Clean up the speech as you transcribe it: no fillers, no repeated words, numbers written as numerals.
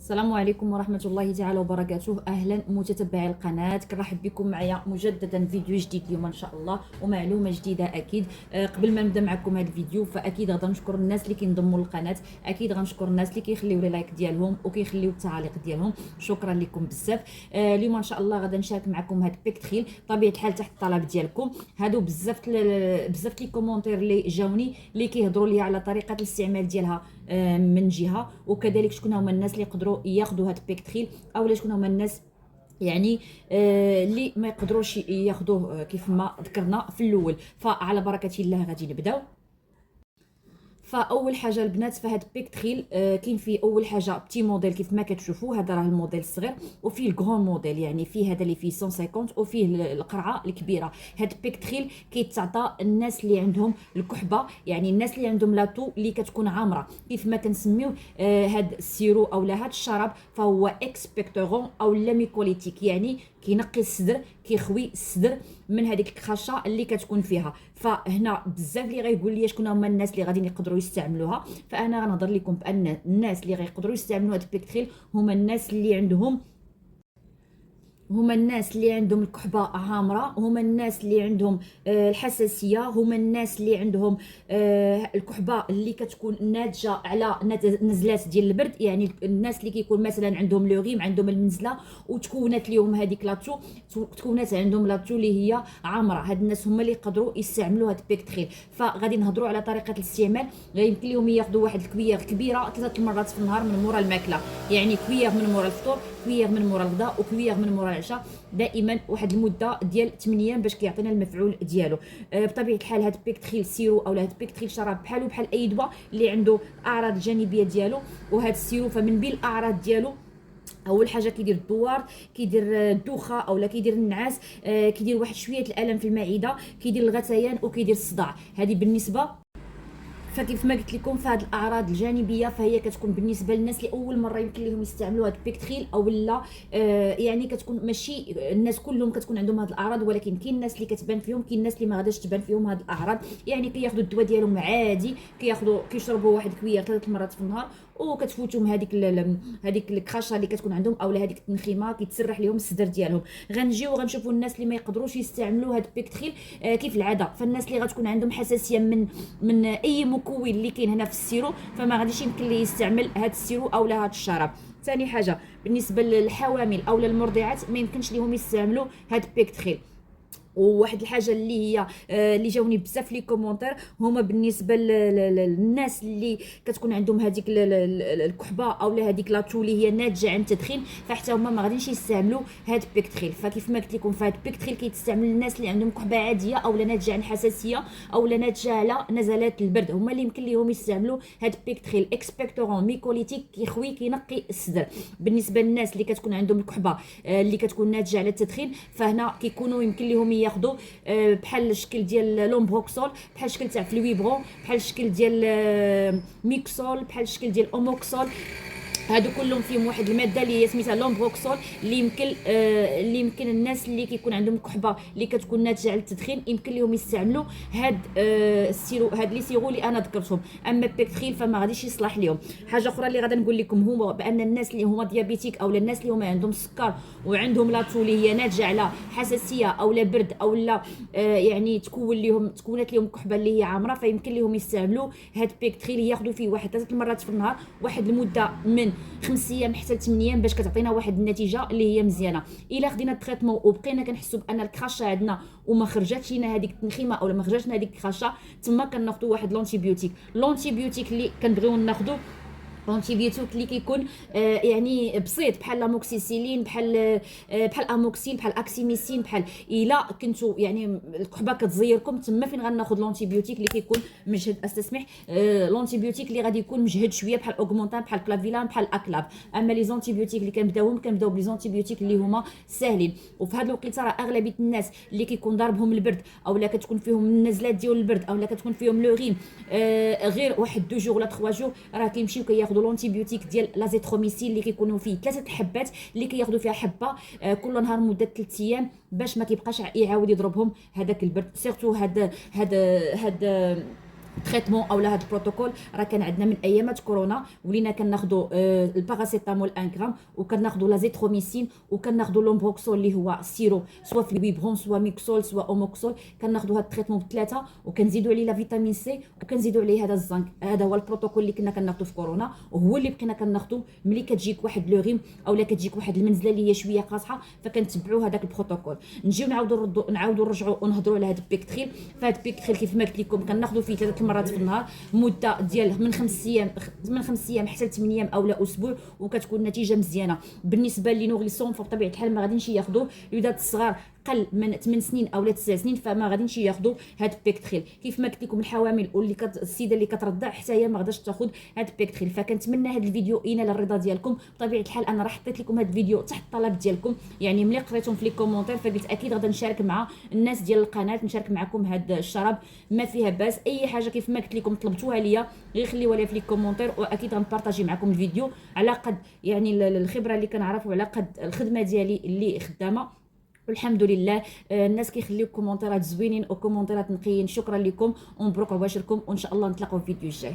السلام عليكم ورحمة الله تعالى وبركاته. أهلا متتبعي القناة، كنرحب بكم معايا مجددا فيديو جديد اليوم إن شاء الله ومعلومة جديدة أكيد. قبل ما نبدا معكم هذا الفيديو فأكيد غادا نشكر الناس اللي كينضموا للقناة، أكيد غنشكر الناس اللي كيخليو لي لايك ديالهم وكيخليو التعاليق ديالهم، شكرا لكم بزاف. اليوم إن شاء الله غادا نشارك معكم هاد بيكتخيل طبيعة الحال تحت الطلب ديالكم. هادو بزاف لي كومونتير اللي جاوني اللي كيهضروا لي على طريقة الاستعمال ديالها من جهه، وكذلك شكون هما الناس اللي يقدروا ياخذوا هاد بيكتخيل اولا شكون هما الناس يعني اللي ما يقدروش ياخذوه كيف ما ذكرنا في الاول. فعلى بركه الله غادي نبداو. فاول حاجه البنات فهاد بيكتخيل كاين فيه اول حاجه بتي موديل كيف ما كتشوفوا، هذا راه الموديل الصغير، وفيه الكغون موديل يعني فيه هذا اللي فيه 150 وفيه القرعه الكبيره. هاد بيكتخيل كيتعطى الناس اللي عندهم الكحبه، يعني الناس اللي عندهم لاطو اللي كتكون عامره كيف ما كنسميوه. هاد السيرو اولا هاد الشراب فهو اكسبكتورون او لاميكوليتيك، يعني كينقي الصدر، كيخوي الصدر من هذيك الكخشه اللي كتكون فيها. فهنا بزاف اللي غيقول لي شكون هما الناس اللي غادي يقدروا يستعملوها، فانا غنهضر لكم بان الناس اللي غيقدروا يستعملوا هاد البيكتريل هما الناس اللي عندهم الكحبه عامره، هما الناس اللي عندهم الحساسيه، هما الناس اللي عندهم الكحبه اللي كتكون ناتجه على نزلات ديال البرد، يعني الناس اللي كيكون مثلا عندهم لو غيم، عندهم المنزله وتكونت لهم هذيك لاتو، تكونت عندهم لاتو اللي هي عامره. هاد الناس هما اللي يقدروا يستعملوا هاد البيكتريل. فغادي نهضروا على طريقه الاستعمال. يمكن لهم ياخذوا واحد الكبير كبيره 3 مرات في النهار من مورا الماكله، يعني كبير من مورا الفطور، كبير من مورا الغداء، وكبير من مورا العشاء، دائما واحد المده ديال 8 ايام باش كيعطينا المفعول ديالو. بطبيعه الحال هاد بيكتريل سيرو اولا هاد بيكتريل شراب بحالو بحال اي دواء اللي عنده الاعراض الجانبيه ديالو. وهاد السيرو فمن بين الاعراض ديالو اول حاجه كيدير الدوار، كيدير الدوخه اولا كيدير النعاس، كيدير واحد شويه الالم في المعده، كيدير الغثيان وكيدير الصداع. هذه بالنسبه. فكيف ما قلت لكم فهاد الاعراض الجانبيه فهي كتكون بالنسبه للناس اللي اول مره يمكن لهم يستعملوا هاد البيكتريل او لا يعني كتكون ماشي الناس كلهم كتكون عندهم هاد الاعراض، ولكن كاين الناس اللي كتبان فيهم، كاين الناس اللي ما غاداش تبان فيهم هاد الاعراض، يعني كياخذوا الدواء ديالهم عادي، كيشربوا واحد كبير 3 مرات في النهار وكتفوتهم هذيك الكخشه اللي كتكون عندهم اولا هذيك التنخيمه كيتسرح لهم الصدر ديالهم. غنجيو غنشوفوا الناس اللي ما يقدروش يستعملوا هاد البيكتريل كيف العاده. فالناس اللي غتكون عندهم حساسيه من اي مكون اللي كاين هنا في السيرو فما غاديش يمكن ليه يستعمل هاد السيرو اولا هاد الشراب. ثاني حاجه بالنسبه للحوامل اولا المرضعات ما يمكنش ليهم يستعملوا هاد البيكتريل. وواحد الحاجه اللي هي اللي جاوني بزاف لي كومونتير هما بالنسبه للناس اللي كتكون عندهم هذيك الكحبه اولا هذيك لاتو اللي هي ناتجه عن التدخين، فحتى هما ما غاديش يستعملوا هاد البيكتريل. فكيف ما قلت لكم فهاد البيكتريل كيتستعمل للناس اللي عندهم كحبه عاديه اولا ناتجه عن حساسيه اولا ناتجه على نزلات البرد، هما اللي يمكن لهم يستعملوا هاد البيكتريل اكسبكتورون ميكوليتيك، كيخوي كينقي الصدر. بالنسبه للناس اللي كتكون عندهم الكحبه اللي كتكون ناتجه على التدخين فهنا كيكونوا يمكن لهم ياخذوا بحال الشكل ديال لومبروكسول، بحال الشكل تاع فلويبرون، بحال الشكل ديال ميكسول، بحال الشكل ديال اوموكسول. هادو كلهم فيهم واحد الماده اللي هي سميتها لومبروكسول، اللي يمكن الناس اللي كيكون عندهم كحبه اللي كتكون ناتجه على التدخين يمكن لهم يستعملوا هاد السيرو، هاد لي سيرو اللي انا ذكرتهم. اما البيكتريل فما غاديش يصلح لهم. حاجه اخرى اللي غادا نقول لكم هو بان الناس اللي هما ديابيتيك اولا الناس اللي هما عندهم السكر وعندهم لاتو اللي هي ناتجه على حساسيه اولا برد اولا يعني تكونت لهم كحبه اللي هي عامره، فيمكن لهم يستعملوا هاد البيكتريل، ياخذوا فيه واحد 3 مرات في النهار واحد المده من 5 ايام حتى ل 8 ايام باش كتعطينا واحد النتيجه اللي هي مزيانه. الا خدينا التريتمون وبقينا كنحسوا بان الكخشه عندنا وما خرجتش لنا هذيك التنخيمه اولا ما خرجتش لنا هذيك الكخشه، تما كناخذوا واحد لونتيبيوتيك اللي كنبغيو ناخذوا لونتيبيوتيك اللي كيكون يعني بسيط بحال لاموكسيسيلين، بحال اموكسيل، بحال اكسيميسين، بحال الا كنتو يعني الكحبه كتزيركم تما فين غناخذ لونتيبيوتيك اللي كيكون مجهد. استسمح لونتيبيوتيك اللي غادي يكون مجهد شويه بحال اوغمونتان، بحال كلافيلان، بحال اكلاب. اما لي زونتيبيوتيك اللي كنبداو بلي زونتيبيوتيك اللي هما ساهلين. وفي هذا الوقت راه اغلبيه الناس اللي كيكون ضاربهم البرد اولا كتكون فيهم النزلات ديال البرد اولا كتكون فيهم لو غيم غير واحد 2 جور ولا 3 جور راه كيمشيو كياخذوا لونتيبيوتيك ديال لازيتروميسين اللي كيكونوا فيه 3 حبات اللي كياخذوا فيها حبه كل نهار مده 3 ايام باش ما كيبقاش يعاود يضربهم هذاك البرد. سيرتو هاد تريتمون اولا هذا البروتوكول راه كان عندنا من ايامات كورونا، ولينا كناخذوا الباراسيتامول 1 غرام، وكناخذوا لازيتروميسين، وكناخذوا لومبروكسول اللي هو سيرو سوا في البيبرون سوا ميكسول سوا اوموكسول. كناخذوا هذا التريتمون بثلاثه، وكنزيدوا عليه لا فيتامين سي، وكنزيدوا عليه هذا الزنك. هذا هو البروتوكول اللي كنا كناخذوا في كورونا، وهو اللي بقينا كناخذوا ملي كتجيك واحد لو غيم اولا كتجيك واحد المنزله اللي هي شويه قاصحه، فكنتبعوا هذاك البروتوكول. نجيو نعاودوا نرجعوا ونهضروا على هذا البيكتريل. فهاد البيكتريل كيف ما قلت لكم كناخذوا فيه 3 مرات في النهار، مده ديال من 5 ايام حتى ل 8 ايام اولا اسبوع، وكتكون النتيجه مزيانه. بالنسبه لي نوغليسون فبطبيعه الحال ما غاديش ياخذوه، الولادات الصغار قل من 8 سنين اولا 9 سنين فما غاديش ياخذوا هاد البيكتريل. كيف ما قلت لكم الحوامل واللي السيده اللي كترضع حتى هي ما غاداش تاخذ هاد البيكتريل. فكنتمنى هاد الفيديو ينال الرضا ديالكم. بطبيعه الحال انا راه حطيت لكم هاد الفيديو تحت الطلب ديالكم، يعني ملي قريتهم في لي كومونتير فقلت اكيد غادي نشارك مع الناس ديال القناه، نشارك معكم هاد الشراب ما فيها باس. اي حاجه كيف ما قلت لكم طلبتوها ليا غير خليوها لي في لي كومونتير، واكيد غنبارطاجي معكم الفيديو على قد يعني الخبره اللي كنعرف وعلى قد الخدمه ديالي اللي خدامه. والحمد لله الناس كيخليو كومونتيرات زوينين وكومونتيرات نقيين. شكرا لكم ومبروك عباشركم، وان شاء الله نتلاقاو في الفيديو الجاي.